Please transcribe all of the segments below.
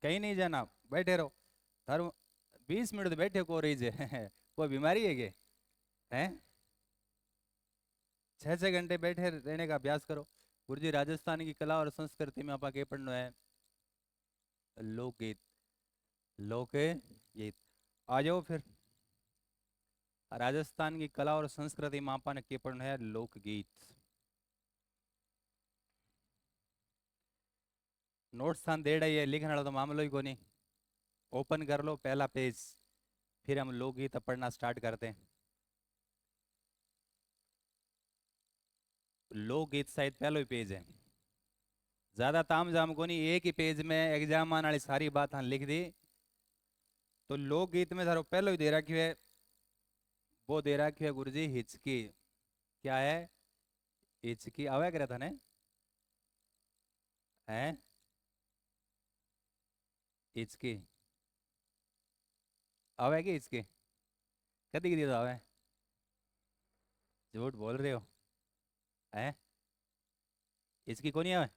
कहीं नहीं जाना, बैठे रहो। थारो 20 मिनट बैठे को रही जे कोई बीमारी है के? हैं? 6-6 घंटे बैठे रहने का अभ्यास करो। गुरुजी राजस्थान की कला और संस्कृति में आपा के पढ़ना है? लोकगीत। लोकगीत। आ जाओ फिर। राजस्थान की कला और संस्कृति में आपा ने के पढ़ना है? लोकगीत। नोट्स थान देड़ा ही है, लिखने वाला तो मामलो ही को नहीं। ओपन कर लो पहला पेज, फिर हम लोकगीत पढ़ना स्टार्ट करते हैं। लोकगीत शायद पहलो ही पेज है। ज्यादा ताम जाम को नहीं, एक ही पेज में एग्जाम आने वाली सारी बात हाँ लिख दी। तो लोकगीत में थारो पहलो ही दे रखी है, वो दे रखी है गुरुजी हिचकी। क्या है? हिचकी आवे करे था ने? हैं? हिचकी आवे की हिचकी? कदी की तो आवे? झूठ बोल रहे हो? हैं? हिचकी को नहीं आवे?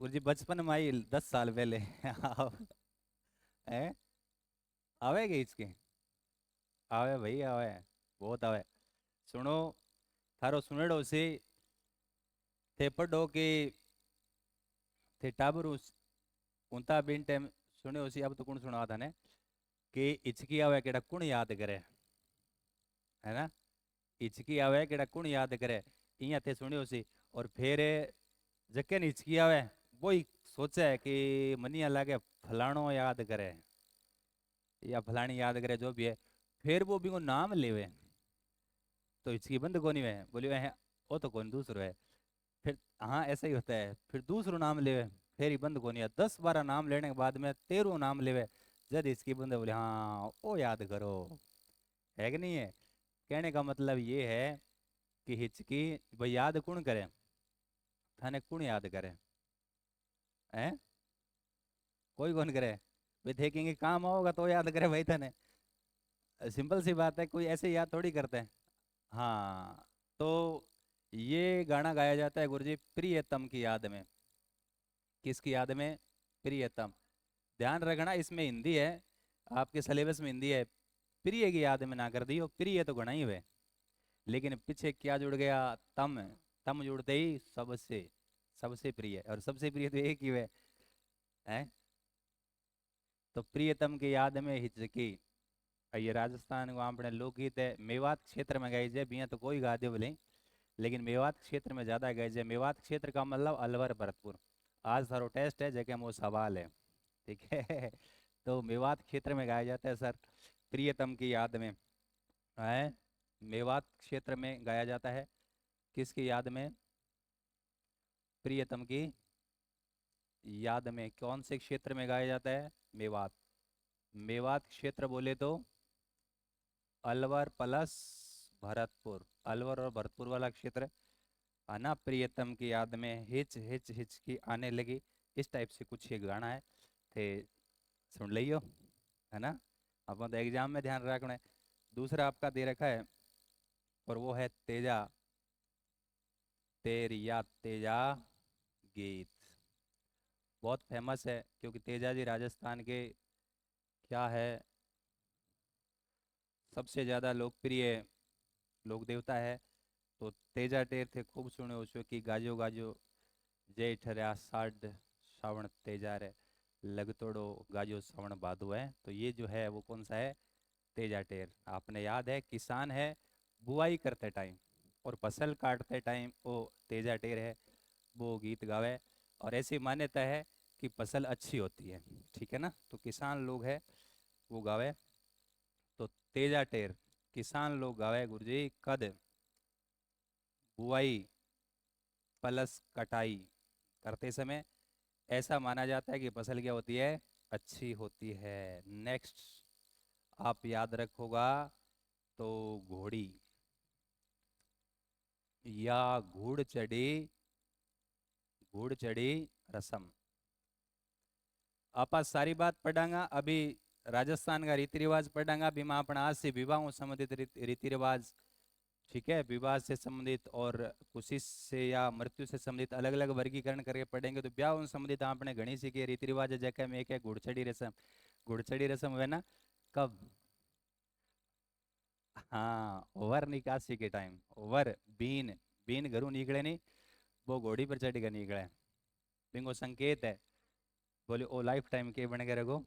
गुरुजी बचपन में आई 10 साल पहले हैं? आवे की हिचकी? आवे भाई आवे, बहुत आवे। सुनो, थारो सुनेड़ो सी थे पढ़ो कि थे टाबरू उनता बिन टाइम सुने उसी। अब तो कौन सुना था ने कि हिचकी आवे केड़ा कुण याद करे, है ना? हिचकी आवे केड़ा कुण याद करे, इया थे सुने उसी। और फिर जके ने हिचकी आवे वो ही सोचे कि मनिया लागे फलाणो याद करे या फलानी याद करे, जो भी है। फिर वो भी को नाम लेवे तो हिचकी बंद कोनी वे, बोलियो है वो तो कौन दूसरो है। फिर हाँ ऐसा ही होता है, फिर दूसरो नाम लेवे फिर ही बंद कोनी है। 10-12 नाम लेने के बाद में 13 नाम लेवे, जद इसकी बंद बोले हाँ वो याद करो। है कि नहीं है? कहने का मतलब ये है कि हिचकी भाई याद कौन करे? थाने कौन याद करे? हैं? कोई कौन करे? भाई देखेंगे काम होगा तो याद करे भाई थाने। सिंपल सी बात है, कोई ऐसे याद थोड़ी करते हैं। हाँ। तो ये गाना गाया जाता है गुरुजी प्रियतम की याद में। किसकी याद में? प्रियतम। ध्यान रखना इसमें हिंदी है, आपके सिलेबस में हिंदी है। प्रिय की याद में ना कर दियो, प्रिय तो गणा ही हुए, लेकिन पीछे क्या जुड़ गया? तम। तम जुड़ते ही सबसे, सबसे प्रिय, और सबसे प्रिय तो एक ही है। हैं? तो प्रियतम की याद में हिचकी। ये राजस्थान को अपने लोकगीत है, मेवात क्षेत्र में गाई जाए, बिया तो कोई गा दे बोले, लेकिन मेवात क्षेत्र में ज्यादा गाई जाए। मेवात क्षेत्र का मतलब अलवर भरतपुर। आज थारो टेस्ट है जगह वो सवाल है, ठीक है तो मेवात क्षेत्र में गाया जाता है सर, प्रियतम की याद में। है? मेवात क्षेत्र में गाया जाता है, किसकी याद में? प्रियतम की याद में। कौन से क्षेत्र में गाया जाता है? मेवात। मेवात क्षेत्र बोले तो अलवर प्लस भरतपुर, अलवर और भरतपुर वाला क्षेत्र। है ना? प्रियतम की याद में हिच हिच हिच की आने लगी, इस टाइप से कुछ ये गाना है, थे सुन लियो, है ना? अपन तो एग्जाम में ध्यान रखना है। दूसरा आपका दे रखा है, और वो है तेजा, तेरी याद तेजा गीत। बहुत फेमस है क्योंकि तेजा जी राजस्थान के क्या है, सबसे ज्यादा लोकप्रिय लोक देवता है। तो तेजा टेर थे खूब सुने उसको कि गाजो गाजो जय ठरया साड श्रावण तेजा रे, लग तोड़ो गाजो श्रवण भादो है। तो ये जो है वो कौन सा है? तेजा टेर। आपने याद है किसान है, बुआई करते टाइम और फसल काटते टाइम वो तेजा टेर है, वो गीत गावे। और ऐसी मान्यता है कि फसल अच्छी होती है, ठीक है ना? तो किसान लोग है वो गावे। तो तेजा टेर किसान लोग गावे गुरुजी कद बुआई प्लस कटाई करते समय, ऐसा माना जाता है कि फसल क्या होती है? अच्छी होती है। नेक्स्ट आप याद रखोगा तो घोड़ी या घुड़ चढ़ी रसम। आपा सारी बात पढ़ांगा अभी। राजस्थान का रीति रिवाज पढ़ांगा, बीमा अपना आज से विवाहों संबंधित रीति रिवाज ठीक है, विवाह से संबंधित और खुशी से या मृत्यु से संबंधित अलग अलग वर्गीकरण करके पढ़ेंगे। तो ब्याह उन संबंधित आपने घनी सी के रीति रिवाज है, जैसे में एक है घुड़चड़ी रस्म। घुड़चड़ी रस्म हुए ना कब? हाँ, वर निकासी के टाइम। वर बीन, बीन घरों निकले नहीं, वो घोड़ी पर चढ़ कर निकले। बिंगो संकेत है, बोले ओ लाइफ टाइम के बन के रखो।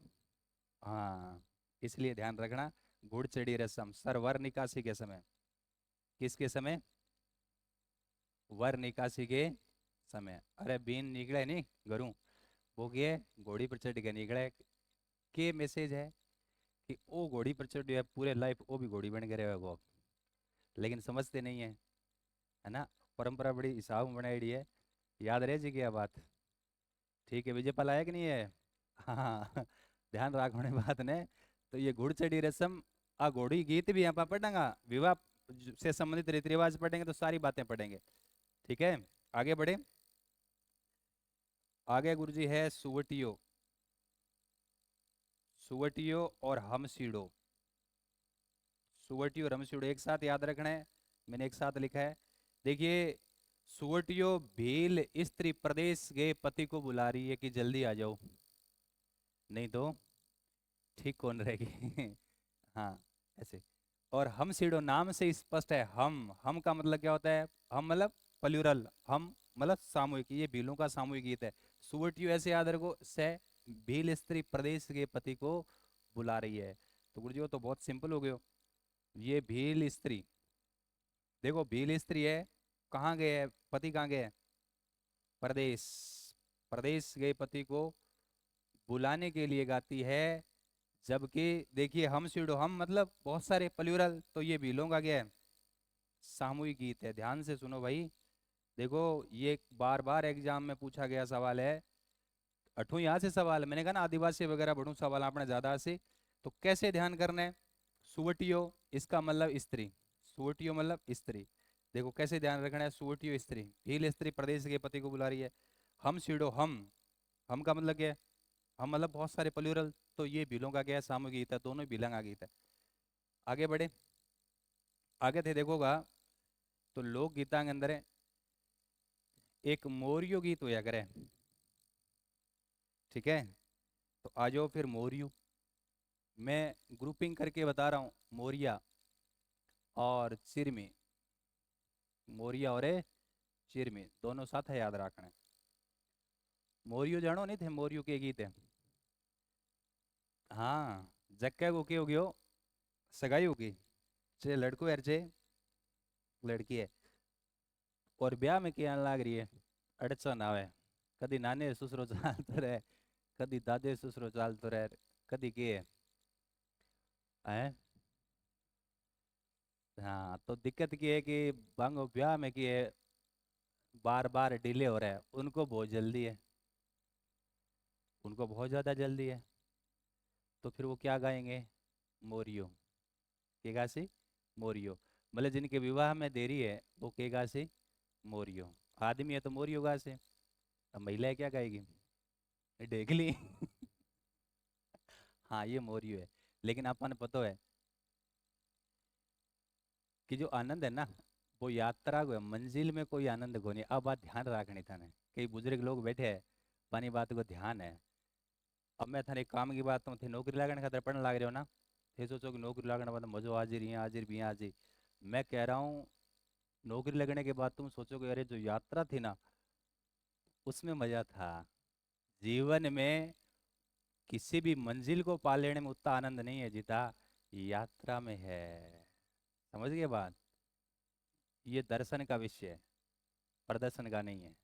हाँ, इसलिए ध्यान रखना। घुड़चढ़ी रस्म सर वर निकासी के समय। किसके समय? वर निकासी के समय। अरे बीन निकले नहीं घरों, वो गए घोड़ी पर चढ़ के निकले। के मैसेज है कि वो घोड़ी पर चढ़ गया, पूरे लाइफ वो भी घोड़ी बन के रहेगा वो। लेकिन समझते नहीं है ना। परंपरा बड़ी हिसाब में बनाई है। याद रहे जी क्या बात? ठीक है, विजय पाल आया कि नहीं है? हाँ, ध्यान रखने बात ने। तो ये घुड़चढ़ी रस्म, आ घोड़ी गीत भी यहाँ पर पढ़ेंगे। विवाह से संबंधित रीति रिवाज पढ़ेंगे तो सारी बातें पढ़ेंगे। ठीक है, आगे बढ़े। आगे गुरुजी है सुवटियो। सुवटियो और हमसीड़ो। सुवटियो और हमसीड़ो एक साथ याद रखना है, मैंने एक साथ लिखा है। देखिए, सुवटियो भील स्त्री प्रदेश गए पति को बुला रही है कि जल्दी आ जाओ, नहीं तो ठीक कौन रहेगी। हाँ, ऐसे। और हम सीढ़ो नाम से स्पष्ट है। हम का मतलब क्या होता है? हम मतलब प्लूरल, हम मतलब सामूहिक, ये भीलों का सामूहिक गीत है। सुवटियो ऐसे याद रखो से भील स्त्री प्रदेश के पति को बुला रही है। तो गुरु जी वो तो बहुत सिंपल हो गयो। ये भील स्त्री, देखो भील स्त्री है, कहाँ गए है पति, कहाँ गए है? प्रदेश। प्रदेश गए पति को बुलाने के लिए गाती है। जबकि देखिए हम सीढ़ो, हम मतलब बहुत सारे प्लूरल, तो ये भीलों का क्या है? सामूहिक गीत है। ध्यान से सुनो भाई। देखो, ये बार बार एग्जाम में पूछा गया सवाल है। अठू यहाँ से सवाल है। मैंने कहा ना आदिवासी वगैरह बढ़ू सवाल आपने ज्यादा से। तो कैसे ध्यान करना है? सुवटियो, इसका मतलब स्त्री। सुवटियो मतलब स्त्री। देखो कैसे ध्यान रखना है, सुवटियो स्त्री, भील स्त्री प्रदेश के पति को बुला रही है। हम सीढ़ो, हम का मतलब क्या है? हम मतलब बहुत सारे प्लूरल, तो ये भीलों का क्या है? सामूहिक गीत है, दोनों भीलंग का गीत है। आगे बढ़े। आगे थे देखोगा तो लोक गीता के अंदर है, एक मोरियो गीत होया करे। ठीक है, तो आ जाओ फिर मोरियो। मैं ग्रुपिंग करके बता रहा हूँ, मोरिया और चिरमी। मोरिया और चिरमी दोनों साथ है, याद रखना है। मोरियो जानो नहीं थे, मोरियो के गीत है। हाँ, जक्के को के हो गयो, सगाई होगी, चे लड़को यार चे लड़की है। और ब्याह में क्या लाग रही है? अड़चन आवे। कदी नाने ससुरो चालतो रहे, कदी दादे ससुरो चालतो रहे, कदी के है। हाँ, तो दिक्कत की है कि बांगो ब्याह में की है, बार बार डिले हो रहा है, उनको बहुत जल्दी है, उनको बहुत ज्यादा जल्दी है। तो फिर वो क्या गाएंगे? मोरियो। के गा सी? मोरियो। मतलब जिनके विवाह में देरी है वो के गा सी? मोरियो। आदमी है तो मोरियो गा से। अब महिला है क्या गाएगी? डेगली। हाँ, ये मोरियो है। लेकिन अपन पता है कि जो आनंद है ना, वो यात्रा को है, मंजिल में कोई आनंद को नहीं। अब बात ध्यान रखनी था ने, कई बुजुर्ग लोग बैठे हैं, पानी बात को ध्यान है। अब मैं थाने एक काम की बात तो थे, नौकरी लागने खातर पढ़ने लाग रहे हो ना, थे सोचो कि नौकरी लगने बाद मजो हाजिर ही हाजिर भी हाजिर। मैं कह रहा हूँ, नौकरी लगने के बाद तुम सोचो कि अरे जो यात्रा थी ना, उसमें मजा था। जीवन में किसी भी मंजिल को पा लेने में उतना आनंद नहीं है जितना यात्रा में है। समझ गए बात? ये दर्शन का विषय है, प्रदर्शन का नहीं है।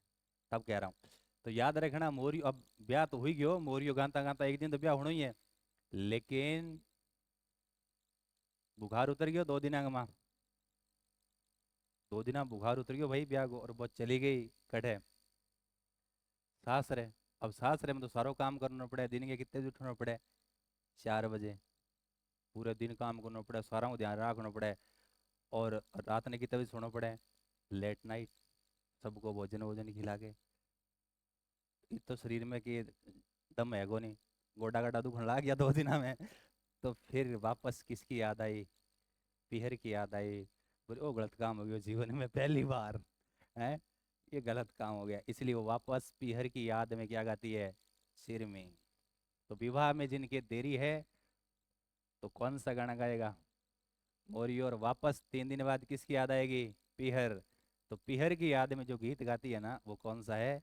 तब कह रहा हूँ। तो याद रखना मोरियो, अब ब्याह तो हुई गयो, मोरियो गाता गाता एक दिन तो ब्याह होना ही है। लेकिन बुखार उतर गयो 2 दिन में, 2 दिन बुखार उतर गयो भाई ब्याह को, और बहुत चली गई कटे सासरे। अब सासरे में तो सारो काम करना पड़े, दिन के कितने बजे उठना पड़े? 4 बजे। पूरे दिन काम करना पड़े, सारा को ध्यान रखना पड़े। और रात ने कितने बजे सोना पड़े? Late night. सबको भोजन भोजन खिला के। इत तो शरीर में कि दम है को नहीं, गोडा गाडा दुखने लग गया 2 दिन में। तो फिर वापस किसकी याद आई? पीहर की याद आई। बोले ओ गलत काम हो गया जीवन में पहली बार है, ये गलत काम हो गया, इसलिए वो वापस पीहर की याद में क्या गाती है, सिर में। तो विवाह में जिनके देरी है तो कौन सा गाना गाएगा, मोरी, और वापस 3 दिन बाद किसकी याद आएगी, पीहर। तो पीहर की याद में जो गीत गाती है ना वो कौन सा है,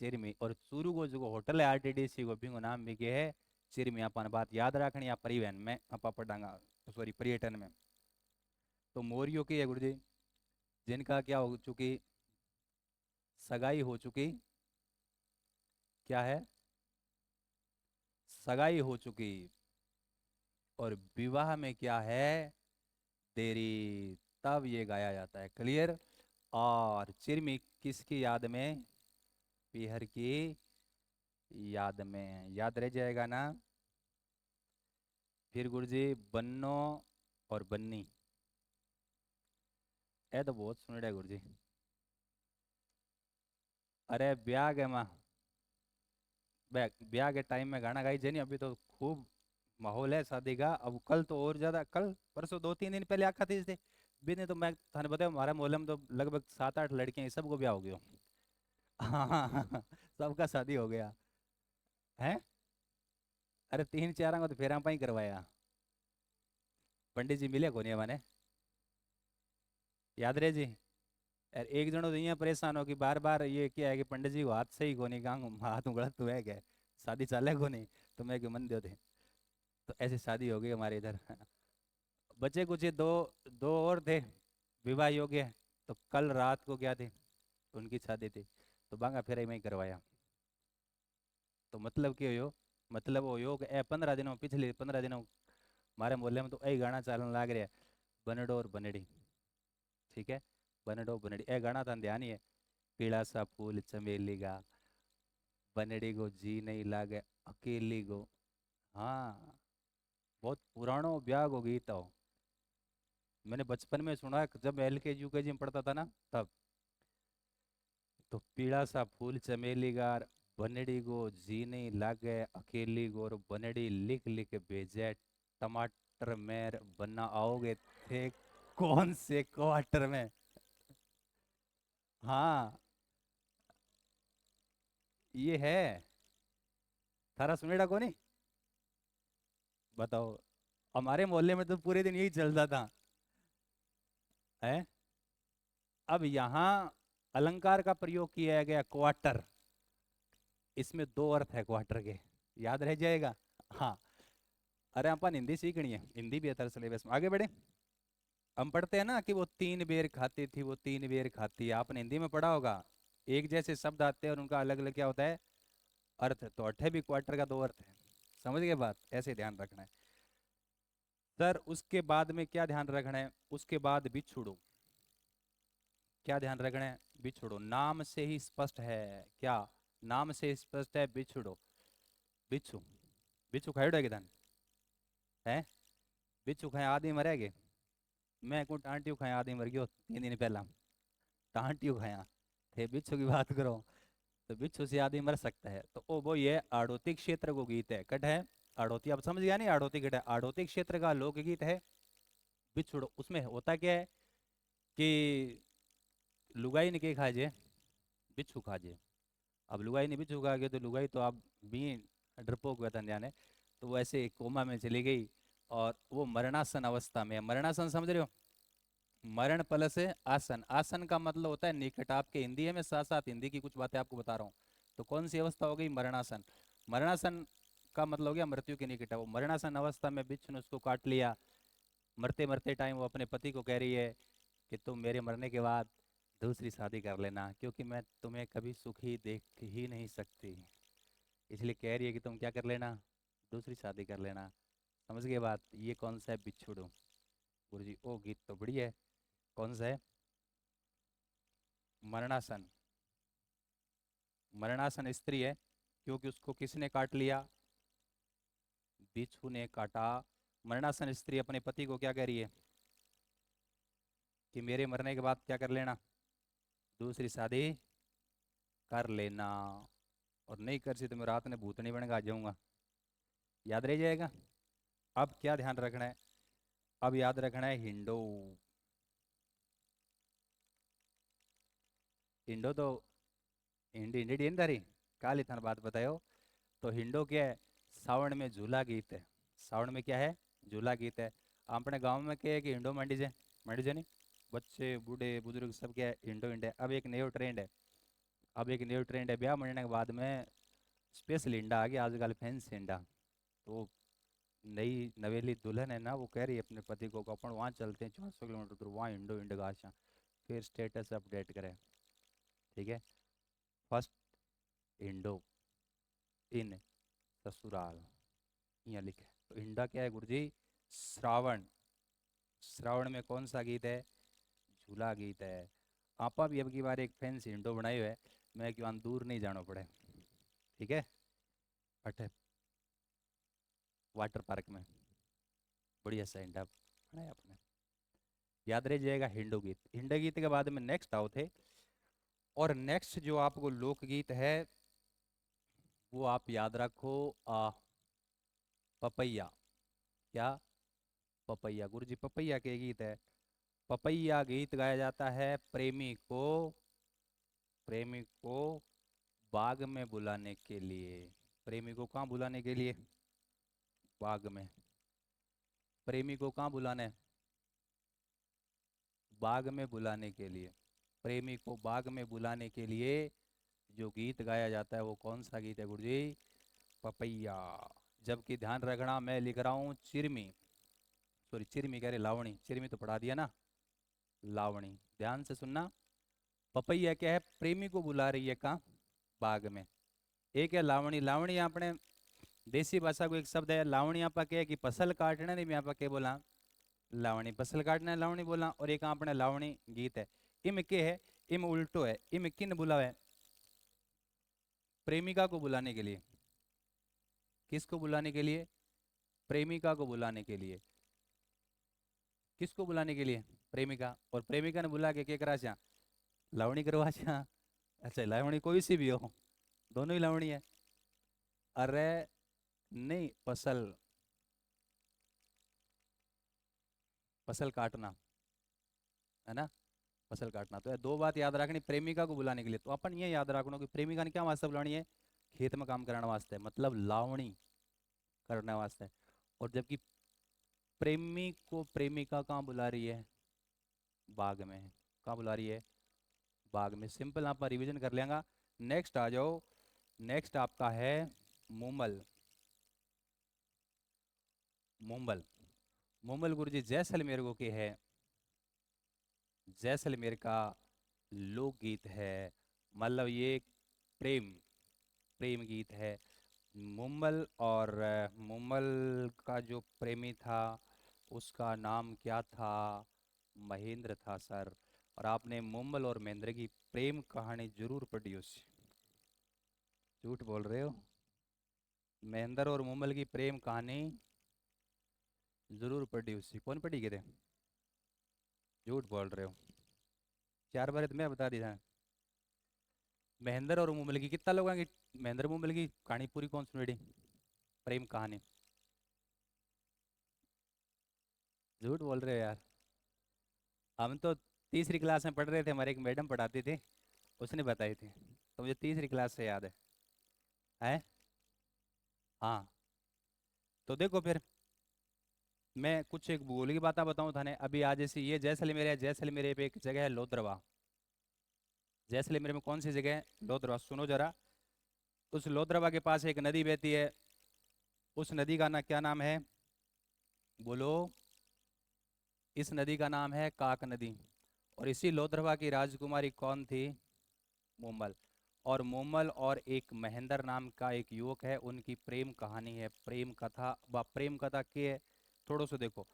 चिरमी। और चूरू को जो होटल है आरटीडीसी को भी नाम भी के है चिरमी। अपन बात याद रखनी या परिवहन में अपा पढ़ांगा, सॉरी पर्यटन में। तो मोरियों की है गुरु जी, जिनका क्या हो चुकी, सगाई हो चुकी, क्या है, सगाई हो चुकी, और विवाह में क्या है, देरी, तब ये गाया जाता है। क्लियर। और चिरमी किसकी याद में, पीहर की याद में, याद रह जाएगा ना। फिर गुरुजी बन्नो और बन्नी, ये तो बहुत सुन रहे गुरुजी। अरे ब्याह के माँ, ब्याह के टाइम में गाना गाई जे नहीं, अभी तो खूब माहौल है शादी का। अब कल तो और ज्यादा, कल परसों 2-3 दिन पहले आखा थी थे भी नहीं, तो मैं थाने बताया हमारे मोहल्ले में तो लगभग 7-8 लड़कियां हैं, सबको ब्याह हो गया। हाँ हाँ हाँ हाँ, सबका शादी हो गया है। अरे 3-4 को तो फेरा ही करवाया, पंडित जी मिले को नहीं हमारे, याद रहे जी। यार एक जनो तो यहाँ परेशान हो कि बार बार ये क्या है कि पंडित जी को हाथ से ही को नहीं, कहाँ हाथ उगड़त तो है क्या, शादी चाले को नहीं, तो मैं क्यों मन दे थे। तो ऐसी शादी हो गई हमारे इधर। बच्चे कुछ ये दो, दो और थे विवाह योग्य। तो कल रात को क्या थे, उनकी शादी थी, तो बांगा फेरा में ही करवाया। तो मतलब क्या हो, मतलब वो योग ए 15 दिनों, पिछले 15 दिनों हमारे मोहल्ले में तो यही गाना चलन लग रहा है, बनडो और बनड़ी। ठीक है, बनडो बनड़ी ए गाना था ध्यान ही है, पीला सा फूल चमेली का, बनड़ी को जी नहीं लागे अकेली को। हाँ, बहुत पुरानो ब्याह को गीत हो। मैंने बचपन में सुना है, जब LKG UKG में पढ़ता था ना तब। तो पीला सा फूल चमेली का, बनड़ी को जी नहीं लागे अकेली को, और बनड़ी लिख लिख भेजे टमाटर में बना आओगे थे कौन से क्वार्टर में। हाँ, ये है, थारा सुनेड़ा को नहीं, बताओ। हमारे मोहल्ले में तो पूरे दिन यही चलता था है। अब यहाँ अलंकार का प्रयोग किया गया क्वार्टर, इसमें 2 अर्थ है क्वार्टर के, याद रह जाएगा। हाँ, अरे अपन हिंदी सीखनी है, हिंदी भी है तरह सिलेबस में, आगे बढ़े। हम पढ़ते हैं ना कि वो 3 बेर खाती थी, वो 3 बेर खाती है, आपने हिंदी में पढ़ा होगा। एक जैसे शब्द आते हैं और उनका अलग अलग क्या होता है, अर्थ। तो अठे भी क्वार्टर का 2 अर्थ है, समझ गए बात, ऐसे ध्यान रखना है। सर उसके बाद में क्या ध्यान रखना है, उसके बाद बिछुड़ो, क्या ध्यान रखना है, बिछुड़ो, नाम से ही स्पष्ट है, क्या, नाम से स्पष्ट है, बिछुड़ो। बिच्छू, बिच्छू खाई उड़ेगी धन है, बिच्छू खाए आदमी मरेगे। मैं को टांटियों खाया आदमी मर गयो 3 दिन पहला, टांटियों खाया थे, बिच्छू की बात करो। तो बिच्छू से आदमी मर सकता है। तो ओ वो ये आड़ोती क्षेत्र को गीत है, कट है आड़ोती, अब समझ गया नहीं, आड़ोती कट है, आड़ोती क्षेत्र का लोकगीत है बिछुड़ो। उसमें होता क्या है कि लुगाई ने के खा जे, बिच्छू खा जे। अब लुगाई ने बिच्छू खा गया, तो लुगाई तो आप भी डरपोक वतन जाने, तो वो ऐसे कोमा में चली गई, और वो मरणासन अवस्था में है। मरणासन समझ रहे हो, मरण प्लस आसन, आसन का मतलब होता है निकट, आपके हिंदी है, मैं साथ साथ हिंदी की कुछ बातें आपको बता रहा हूँ। तो कौन सी अवस्था हो गई, मरणासन। मरणासन का मतलब हो गया मृत्यु के निकट है। वो मरणासन अवस्था में बिच्छू ने उसको काट लिया। मरते मरते टाइम वो अपने पति को कह रही है कि तुम मेरे मरने के बाद दूसरी शादी कर लेना, क्योंकि मैं तुम्हें कभी सुखी देख ही नहीं सकती, इसलिए कह रही है कि तुम क्या कर लेना, दूसरी शादी कर लेना। समझ गए बात, ये कौन सा है, बिछुड़ो। गुरु जी ओ गीत तो बढ़िया है, कौन सा है, मरणासन। मरणासन स्त्री है, क्योंकि उसको किसने काट लिया, बिच्छू ने काटा। मरणासन स्त्री अपने पति को क्या कह रही है कि मेरे मरने के बाद क्या कर लेना, दूसरी शादी कर लेना, और नहीं कर सी तो मैं रात में भूतनी बन के आ जाऊंगा, याद रह जाएगा। अब क्या ध्यान रखना है, अब याद रखना है हिंडो, हिंडो तो हिंडी हिंडी थारी काली थान बात बतायो। तो हिंडो क्या है? सावन में झूला गीत है। सावन में क्या है? झूला गीत है। अपने गांव में क्या है कि हिंडो मंडी जे नहीं, बच्चे बूढ़े बुजुर्ग सब क्या है, हिंडो हिंडे। अब एक न्यू ट्रेंड है, अब एक न्यू ट्रेंड है, ब्याह मरने के बाद में स्पेशल हिंडा आ गया आजकल, फैंसी हिंडा। तो नई नवेली दुल्हन है ना, वो कह रही है अपने पति को कि अपन वहाँ चलते हैं 400 किलोमीटर दूर, वहाँ हिंडो हिंड का आशा, फिर स्टेटस अपडेट करें। ठीक है, फर्स्ट हिंडो इन ससुराल, यहाँ लिखे। तो हिंडा क्या है गुरु जी? श्रावण। श्रावण में कौन सा गीत है? झूला गीत है। आपा भी अब की बार एक फैंसी हिंडो बनायो है, मैं क्यों दूर नहीं जाना पड़े। ठीक है, अठे वाटर पार्क में बढ़िया सा हिंडा बनाया आपने। याद रह जाएगा हिंडो गीत। हिंडो गीत के बाद में नेक्स्ट आओ थे, और नेक्स्ट जो आपको लोकगीत है वो आप याद रखो, पपैया। क्या? पपैया। गुरु जी पपैया के गीत है। पपैया गीत गाया जाता है प्रेमी को बाग में बुलाने के लिए। प्रेमी को कहाँ बुलाने के लिए? बाग में। प्रेमी को कहाँ बुलाने? बाग में बुलाने के लिए। प्रेमी को बाग में बुलाने के लिए जो गीत गाया जाता है वो कौन सा गीत है गुरु जी? पपैया। जबकि ध्यान रखना, मैं लिख रहा हूँ चिरमी, सॉरी चिरमी कह रहे लावणी, चिरमी तो पढ़ा दिया ना, लावणी। ध्यान से सुनना। पपैया क्या है? प्रेमी को बुला रही है कहाँ? बाग में। एक है लावणी। लावणी अपने देसी भाषा को एक शब्द है लावणी, आप क्या है कि फसल काटने नहीं, मैं आप क्या बोला? लावणी, फसल काटने लावणी बोला। और एक अपने लावणी गीत है। इम के है? इम उल्टो है। इम किन बुलावे? प्रेमिका को बुलाने के लिए। किसको बुलाने के लिए? प्रेमिका को बुलाने के लिए। किसको बुलाने के लिए? प्रेमिका। और प्रेमिका ने बुला के करा छा? लावणी करवा छा। अच्छा, लावणी कोई सी भी हो, दोनों ही लावणी है। अरे नहीं, फसल, फसल काटना है ना, फसल काटना। तो ये दो बात याद रखनी प्रेमिका को बुलाने के लिए। तो अपन ये याद रखना कि प्रेमिका ने क्या वास्ते बुलानी है? खेत में काम कराने वास्ते, मतलब लावणी करने वास्ते। और जबकि प्रेमी को प्रेमिका कहाँ बुला रही है? बाग में। कहाँ बुला रही है? बाग में। सिंपल आप रिवीजन कर लेंगे। नेक्स्ट आ जाओ। नेक्स्ट आपका है मुमल। मुंबल। मुंबल गुरु जी जैसलमेर को के है, जैसलमेर का लोकगीत है। मतलब ये प्रेम, प्रेम गीत है। मुम्बल, और मुम्बल का जो प्रेमी था उसका नाम क्या था? महेंद्र था सर। और आपने मुम्बल और महेंद्र की प्रेम कहानी जरूर पढ़ी उस। झूठ बोल रहे हो। महेंद्र और मुम्बल की प्रेम कहानी जरूर पढ़ी उससे। कौन पढ़ी गिरे? झूठ बोल रहे हो। चार बार तो मैं बता दिया। महेंद्र और मुम्बल की कितना लोगों की, महेंद्र मुम्बल की कहानी पूरी कौन सुनेड़ी? प्रेम कहानी। झूठ बोल रहे हो यार। हम तो तीसरी क्लास में पढ़ रहे थे, हमारे एक मैडम पढ़ाती थी, उसने बताई थी, तो मुझे तीसरी क्लास से याद है। हाँ। तो देखो फिर, मैं कुछ एक भूगोल की बात बताऊं थाने। अभी आज जैसे ये जैसलमेर है, जैसलमेर पे एक जगह है लोद्रवा। जैसलमेर में कौन सी जगह है? लोद्रवा। सुनो जरा। उस लोद्रवा के पास एक नदी बहती है, उस नदी का ना क्या नाम है? बोलो। इस नदी का नाम है काक नदी। और इसी लोद्रवा की राजकुमारी कौन थी? मोमल। और मोमल और एक महेंद्र नाम का एक युवक है, उनकी प्रेम कहानी है, प्रेम कथा। व प्रेम कथा के है, थोड़ो सो देखो।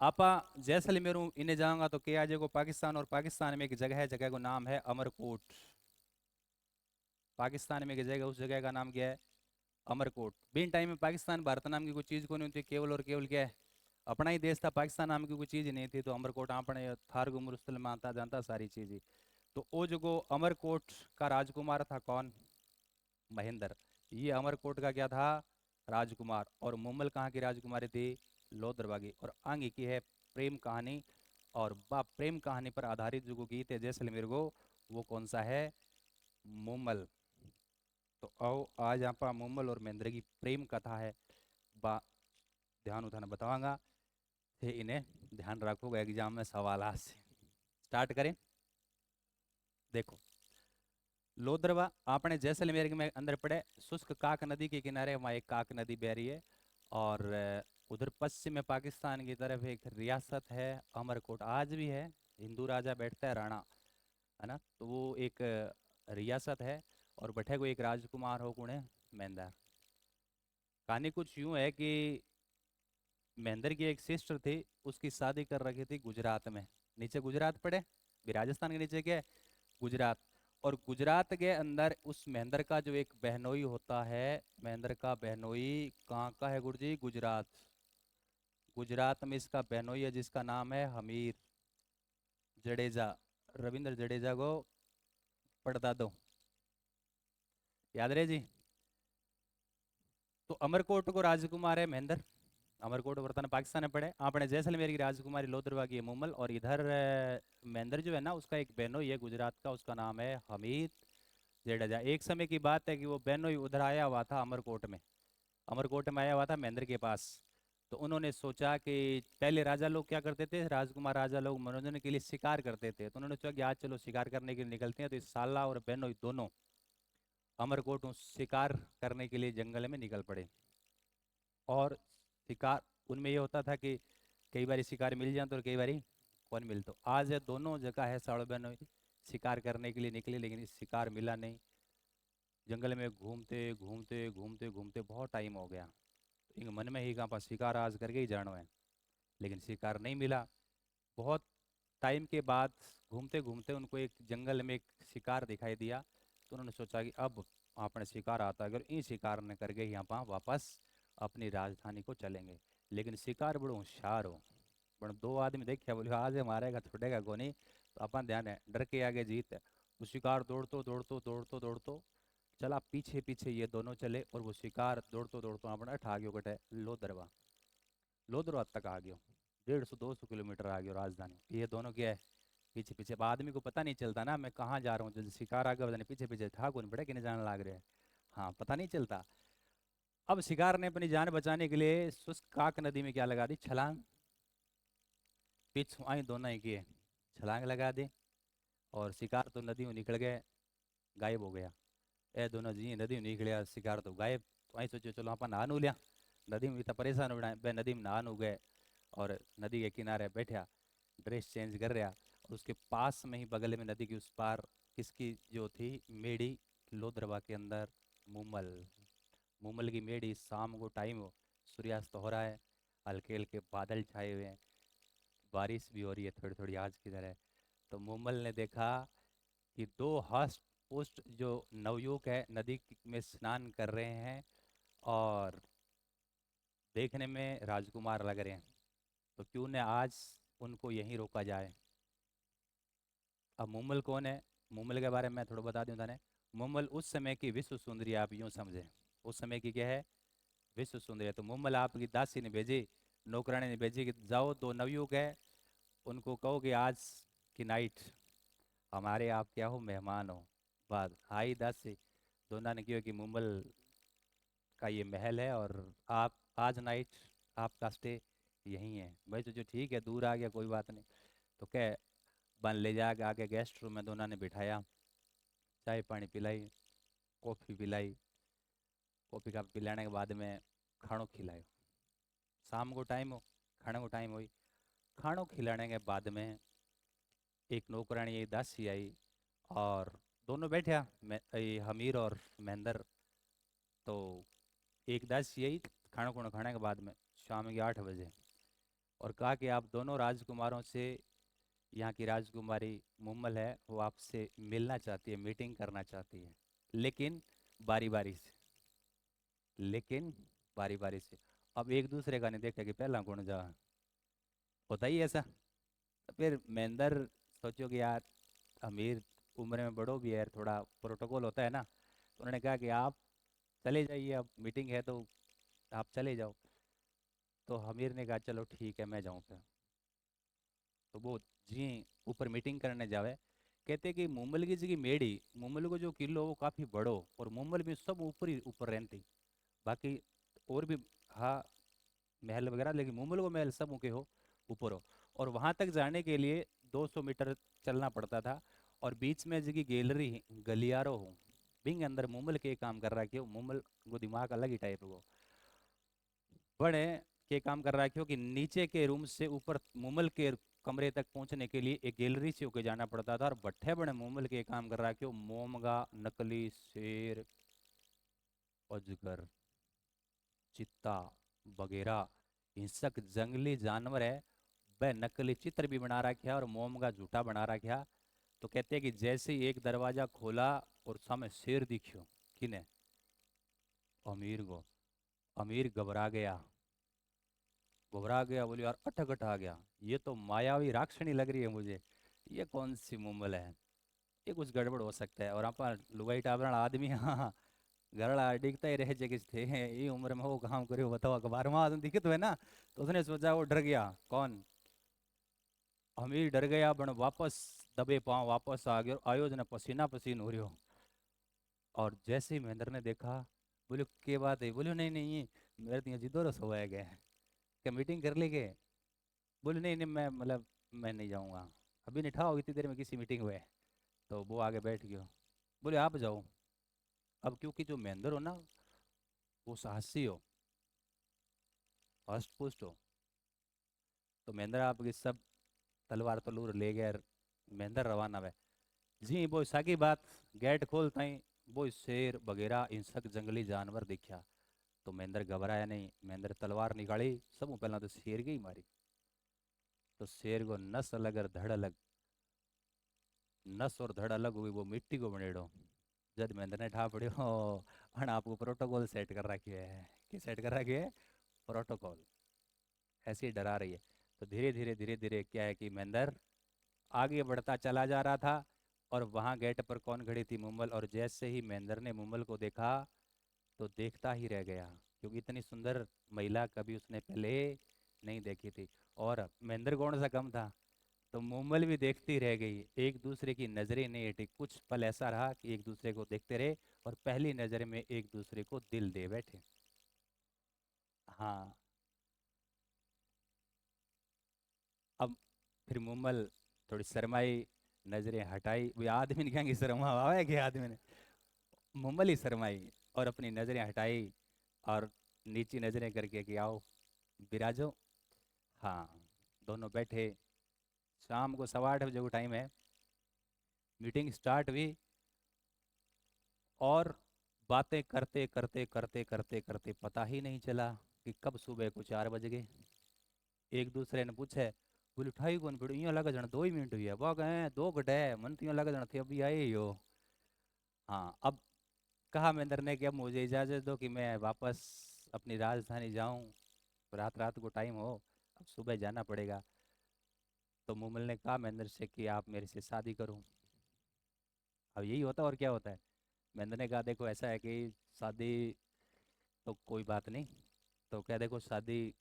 आपा जैसलमेर इन्हें जाऊंगा तो क्या आ जाएगा? पाकिस्तान। और पाकिस्तान में एक जगह है, जगह का नाम है अमरकोट। पाकिस्तान में एक जगह, उस जगह का नाम क्या है? अमरकोट। बिन टाइम में पाकिस्तान भारत नाम की कोई चीज को नहीं होती, केवल और केवल क्या है? अपना ही देश था, पाकिस्तान नाम की कोई चीज नहीं थी। तो अमरकोट अपने थार गुमरुस्तल में आता जानता सारी चीज। तो वो जो अमरकोट का राजकुमार था कौन? महेंद्र। ये अमरकोट का क्या था? राजकुमार। और मुम्बल कहाँ की राजकुमारी थी? लोद्रवा की। और आगे की है प्रेम कहानी। और बा प्रेम कहानी पर आधारित जो गीत है जैसलमेर को, वो कौन सा है? मूमल। तो आओ आज यहाँ पर मूमल और महेंद्र की प्रेम कथा है। बा ध्यान उठाना बताऊंगा, ये इन्हें ध्यान रखोगे एग्जाम में सवाल आज से। स्टार्ट करें। देखो, लोदरवा आपने जैसलमेर में अंदर पड़े, शुष्क काक नदी के किनारे वहाँ एक काक नदी बह रही है। और उधर पश्चिम में पाकिस्तान की तरफ एक रियासत है अमरकोट, आज भी है। हिंदू राजा बैठता है राणा, है ना, तो वो एक रियासत है। और बैठे को एक राजकुमार हो कुण है, महेंद्र। कहानी कुछ यूं है कि महेंद्र की एक सिस्टर थी, उसकी शादी कर रखी थी गुजरात में। नीचे गुजरात पड़े, भी राजस्थान के नीचे क्या है, गुजरात। और गुजरात के अंदर उस महेंद्र का जो एक बहनोई होता है, महेंद्र का बहनोई कहाँ का है गुरुजी, गुजरात। गुजरात में इसका बहनोई है जिसका नाम है हमीर जडेजा। रविंद्र जडेजा को पढ़ता दो, याद रहे जी। तो अमरकोट को राजकुमार है महेंद्र। अमरकोट वर्तमान पाकिस्तान में पड़े। आपने जैसलमेर की राजकुमारी लोदरवा की है मूमल। और इधर महेंद्र जो है ना, उसका एक बहनोई है गुजरात का, उसका नाम है हमीद जडेजा। एक समय की बात है कि वो बहनोई उधर आया हुआ था अमरकोट में। अमरकोट में आया हुआ था महेंद्र के पास। तो उन्होंने सोचा कि पहले राजा लोग क्या करते थे, राजकुमार राजा लोग मनोरंजन के लिए शिकार करते थे। तो उन्होंने सोचा कि आज चलो शिकार करने के लिए निकलते हैं। तो इस साला और बहनोई दोनों अमरकोट शिकार करने के लिए जंगल में निकल पड़े। और शिकार उनमें ये होता था कि कई बार शिकार मिल जाते और कई बार कौन मिलते। तो आज ये दोनों जगह है साड़ो बहनोई, शिकार करने के लिए निकले लेकिन इस शिकार मिला नहीं। जंगल में घूमते घूमते घूमते घूमते बहुत टाइम हो गया। तो इन मन में ही कहाँ पर शिकार आज करके ही जानो है, लेकिन शिकार नहीं मिला। बहुत टाइम के बाद घूमते घूमते उनको एक जंगल में एक शिकार दिखाई दिया। तो उन्होंने सोचा कि अब आपने शिकार आता है, अगर इन शिकार ने करके यहाँ पर वापस अपनी राजधानी को चलेंगे। लेकिन शिकार बड़ो होशियार हो। पर दो आदमी देखिए, बोले आज ये मारेगा छुटेगा को नहीं। तो अपन ध्यान है, डर के आगे जीत है। वो शिकार दौड़तो दौड़तो दौड़तो दौड़तो चला, पीछे पीछे ये दोनों चले। और वो शिकार दौड़तो दौड़तो अपना ठा गयो कटे लोदरवा। लोदरवा तक आ गयो, 150-200 किलोमीटर आ गयो राजधानी। ये दोनों क्या है, पीछे पीछे। अब आदमी को पता नहीं चलता ना मैं कहाँ जा रहा हूँ, जब शिकार आ गया पता नहीं पीछे पीछे था कौन पड़े कि नहीं जाने लग रहे हैं। हाँ, पता नहीं चलता। अब शिकार ने अपनी जान बचाने के लिए शुष्क काक नदी में क्या लगा दी, छलांग। पिछ आई दोनों ही किए, छलांग लगा दी। और शिकार तो नदी में निकल गए, गायब हो गया। ए दोनों जी नदी में निकलिया, शिकार तो गायब। तो आई सोचो चलो अपन नहा नू लिया। नदी में इतना परेशान हो रहा है, नदी में नहा नू गए। और नदी के किनारे बैठा, ड्रेस चेंज कर रहा। और उसके पास में ही बगल में नदी के उस पार किसकी जो थी मेढ़ी, लोदरवा के अंदर मूमल। मूमल की मेढ़ी, शाम को टाइम हो, सूर्यास्त हो रहा है, हल्के हल्के बादल छाए हुए हैं, बारिश भी हो रही है थोड़ी थोड़ी आज की तरह। तो मूमल ने देखा कि दो हष्ट पुष्ट जो नवयुवक है नदी में स्नान कर रहे हैं और देखने में राजकुमार लग रहे हैं। तो क्यों न आज उनको यहीं रोका जाए। अब मुमल कौन है, मुमल के बारे में मैं थोड़ा बता दूं थाने। मुमल उस समय की विश्व सुंदरी, आप यूं समझे उस समय की क्या है, विश्व सुंदरी है। तो मुमल आपकी दासी ने भेजी, नौकरानी ने भेजी कि जाओ दो नवयुवक है, उनको कहो कि आज की नाइट हमारे आप क्या हो, मेहमान हो। बाद आई दासी, दोनों ने किया कि मुमल का ये महल है और आप आज नाइट आपका स्टे यहीं है। भाई तो जो ठीक है, दूर आ गया कोई बात नहीं। तो क्या, बन ले जाके आके गेस्ट रूम में दोनों ने बिठाया, चाय पानी पिलाई, कॉफ़ी पिलाई। कॉफ़ी का पिलाने के बाद में खानों खिलायो। शाम को टाइम हो, खाने को टाइम हुई। खानों खिलाने के बाद में एक नौकरानी एक दासी आई और दोनों बैठा, ये हमीर और महेंद्र। तो एक दासी आई खाना खुना खाने के बाद में शाम के 8 बजे, और कहा कि आप दोनों राजकुमारों से, यहाँ की राजकुमारी मुम्मल है, वो आपसे मिलना चाहती है, मीटिंग करना चाहती है, लेकिन बारी बारी से, लेकिन बारी बारी से। अब एक दूसरे का नहीं देखा कि पहला कौन जा, होता ही ऐसा। तो फिर महेंद्र सोचो कि यार अमीर उम्र में बड़ो भी है यार, थोड़ा प्रोटोकॉल होता है ना। तो उन्होंने कहा कि आप चले जाइए, अब मीटिंग है तो आप चले जाओ। तो हमीर ने कहा चलो ठीक है मैं जाऊँ फिर। तो वो जी ऊपर मीटिंग करने जावे कहते कि मुमल की जगह मेड़ी, मुमल को जो किलो वो काफी बड़ो, और मुमल में सब ऊपर ही ऊपर रहती, बाकी और भी हाँ महल वगैरह, लेकिन मुमल को महल सब के हो ऊपर हो। और वहां तक जाने के लिए 200 मीटर चलना पड़ता था। और बीच में जगह गैलरी गलियारो हो, बिंग अंदर मुमल के काम कर रहा क्यों, मुमल को दिमाग अलग ही टाइप को बड़े के काम कर रहा है, क्योंकि नीचे के रूम से ऊपर मुमल के कमरे तक पहुंचने के लिए एक गैलरी से होके जाना पड़ता था। और भट्ठे बड़े मुमल के काम कर रहा है क्यों, मोमगा, नकली शेर, अजगर, चित्ता वगैरह हिंसक जंगली जानवर है, वह नकली चित्र भी बना रखा है और मोम का झूठा बना रखा है। तो कहते हैं कि जैसे ही एक दरवाजा खोला और सामने शेर दिखियो, किने, अमीर को। अमीर घबरा गया, बोले यार अटक आ गया, ये तो मायावी राक्षनी लग रही है मुझे, ये कौन सी मुमल है, ये कुछ गड़बड़ हो सकता है। और आप लुगाई टाबरण आदमी, हाँ गरड़ा डिगता ही रह जगह थे, ये उम्र में वो काम करे बताओ, अखबार में आदमी दिखत हुए ना। तो उसने सोचा, वो डर गया कौन, अमीर डर गया, बन वापस दबे पांव वापस आ गया, आयोजन पसीना पसीन हो रही हो। और जैसे ही महेंद्र ने देखा, बोले क्या बात है, बोले नहीं नहीं ये मेरे तो यहाँ जिदो रस हुआ है गया, क्या मीटिंग कर ली के, बोले नहीं नहीं मैं मतलब मैं नहीं जाऊँगा, अभी नहीं ठा, इतनी देर में किसी मीटिंग हुए। तो वो आगे बैठ गयो, बोले आप जाओ। अब क्योंकि जो महेंद्र हो ना, वो साहसी हो, हष्ट पुष्ट हो, तो महेंद्र आपकी सब तलवार तलूर ले गए, महेंद्र रवाना हुए। जी वो सागी बात, गेट खोल ताई वो शेर वगैरह हिंसक जंगली जानवर दिखा। तो महेंद्र घबराया नहीं, महेंद्र तलवार निकाली, सब पहला तो शेर की ही मारी। तो शेर को नस अलग और धड़ अलग, नस और धड़ अलग हुई, वो मिट्टी को बनेड़ो। जब महेंद्र ने ठा पड़ियो, हण आपको प्रोटोकॉल सेट कर रखी है, कि सेट कर रखी है प्रोटोकॉल, ऐसे ही डरा रही है। तो धीरे धीरे धीरे धीरे क्या है कि महेंद्र आगे बढ़ता चला जा रहा था। और वहां गेट पर कौन खड़ी थी, मुम्बल। और जैसे ही महेंद्र ने मुम्बल को देखा, तो देखता ही रह गया, क्योंकि इतनी सुंदर महिला कभी उसने पहले नहीं देखी थी। और महेंद्र कौन सा कम था, तो मुम्बल भी देखती रह गई, एक दूसरे की नजरें नहीं हटी। कुछ पल ऐसा रहा कि एक दूसरे को देखते रहे, और पहली नजर में एक दूसरे को दिल दे बैठे। हाँ। अब फिर मुम्बल थोड़ी शर्माई, नजरें हटाई, वो आदमी ने क्या शर्मा हुआ है कि आदमी ने, मुम्बल ही शर्माई और अपनी नजरें हटाई, और नीची नजरें करके कि आओ बिराजो। हाँ, दोनों बैठे। शाम को 8:15 को टाइम है, मीटिंग स्टार्ट हुई। और बातें करते करते करते करते करते पता ही नहीं चला कि कब सुबह को 4 बज गए। एक दूसरे ने पूछे, बोले उठाई कौन पड़ी, यूँ लगा जन 2 ही मिनट हुई है, वो कहें 2 घंटे मन तो यूँ लगा जन थे अभी आए ही हो। हाँ, अब कहा महेंद्र ने कि अब मुझे इजाज़त दो कि मैं वापस अपनी राजधानी जाऊं, रात रात को टाइम हो, अब सुबह जाना पड़ेगा। तो मुमल ने कहा महेंद्र से कि आप मेरे से शादी करो। अब यही होता और क्या होता है। महेंद्र ने कहा देखो ऐसा है कि शादी तो कोई बात नहीं, तो क्या देखो शादी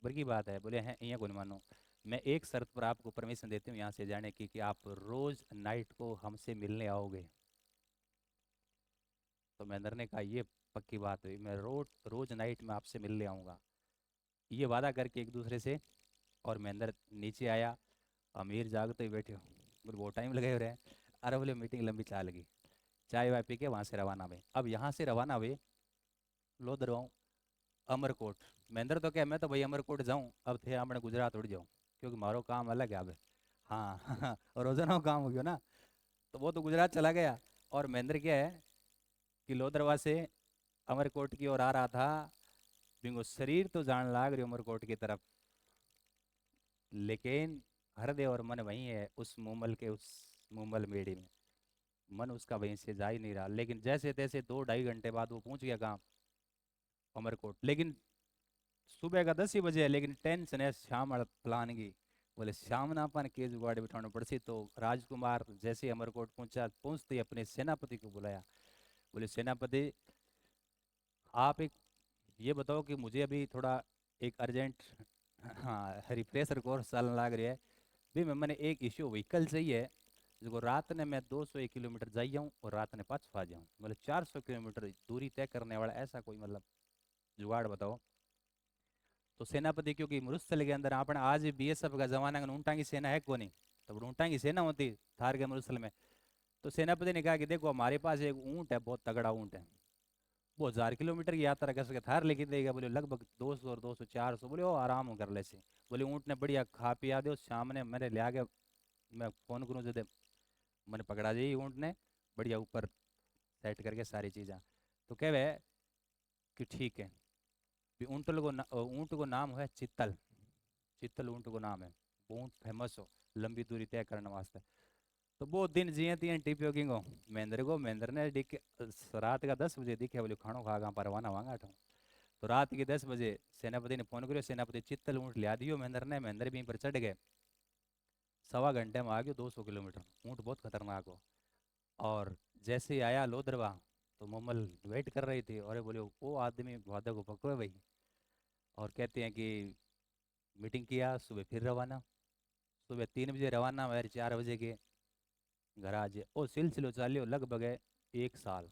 भर की बात है, बोले हैं यहाँ को नहीं मानो, मैं एक शर्त पर आपको परमिशन देती हूँ यहाँ से जाने की, कि आप रोज नाइट को हमसे मिलने आओगे। तो महेंद्र ने कहा ये पक्की बात हुई, मैं रोज रोज नाइट में आपसे मिलने आऊँगा, ये वादा करके एक दूसरे से। और महेंद्र नीचे आया, अमीर जागते ही बैठे हो, बोले बहुत टाइम लगे हो रहे हैं। अरे बोले मीटिंग लंबी चाल लगी, चाय वाय पी के वहाँ से रवाना हुए। अब यहाँ से रवाना हुए, लोधरवाऊँ, अमरकोट। महेंद्र तो क्या, मैं तो भाई अमरकोट जाऊँ, अब थे हमने गुजरात उड़ जाऊँ, क्योंकि मारो काम अलग है अब। हाँ और रोजाना वो काम हो गया ना, तो वो तो गुजरात चला गया। और महेंद्र क्या है कि लोधरवा से अमरकोट की ओर आ रहा था। बिंगो शरीर तो जान लाग रही उमरकोट की तरफ, लेकिन हृदय और मन वहीं है उस मुमल के, उस मुमल मेड़ी में। मन उसका वहीं से जा ही नहीं रहा। लेकिन जैसे तैसे 2-2.5 घंटे बाद वो पहुंच गया कहाँ, अमरकोट। लेकिन सुबह का 10 ही बजे है, लेकिन टेंशन है श्याम प्लान की। बोले श्याम ना अपन के जुगाड़ बिठाना पड़सी। तो राजकुमार जैसे ही अमरकोट पहुंचा, पहुंचते ही अपने सेनापति को बुलाया। बोले सेनापति, आप एक ये बताओ कि मुझे अभी थोड़ा एक अर्जेंट, हाँ रिफ्रेशर कोर्स चलने लग रही है भी, मैंने एक इश्यू व्हीकल चाहिए, जो रात ने मैं 201 किलोमीटर जाई जाऊँ और रात ने पाछो आ जाऊँ, मतलब 400 किलोमीटर दूरी तय करने वाला ऐसा कोई मतलब जुगाड़ बताओ। तो सेनापति क्योंकि मुरुस्थल के अंदर अपने आज भी बीएसएफ का जमाना में ऊँटा की सेना है कोनी, तो ऊँटा की सेना होती थार के मुरुस्थल में। तो सेनापति ने कहा कि देखो हमारे पास एक ऊँट है, बहुत तगड़ा ऊँट है, वो 1000 किलोमीटर की यात्रा कर सके, थार लेके देगा। बोले लगभग 200 और 200 400, बोले ओ आराम कर ले से। बोले ऊँट ने बढ़िया खा पिया दो, शाम ने मेरे ले आके मैं फोन करूँ जो मैंने पकड़ा दी ऊँट ने बढ़िया ऊपर सेट करके सारी चीज़ें। तो कह वे कि ठीक है। भी ऊँट को नाम है चित्तल, चित्तल ऊँट को नाम है। वो ऊँट फेमस हो लंबी दूरी तय करने वास्ते। तो वो दिन जिये तिये टिपियो किंगो महेंद्र को, महेंद्र ने दिखे रात का 10 बजे दिखे, बोले खानो खागा पर रवाना वांगा ठो। तो रात के 10 बजे सेनापति ने फोन करियो, सेनापति चित्तल ऊँट लिया दियो महेंद्र ने, महेंद्र भी पर चढ़ गए। 1.25 घंटे में आ गयो 200 किलोमीटर, ऊँट बहुत खतरनाक हो। और जैसे ही आया लोधरवा तो मोमल वेट कर रही थी, और बोले वो आदमी वादा को पकड़ो भाई। और कहते हैं कि मीटिंग किया, सुबह फिर रवाना, सुबह 3 बजे रवाना, फिर 4 बजे के घर आ जाए। और सिलसिलो चालियो लगभग 1 साल,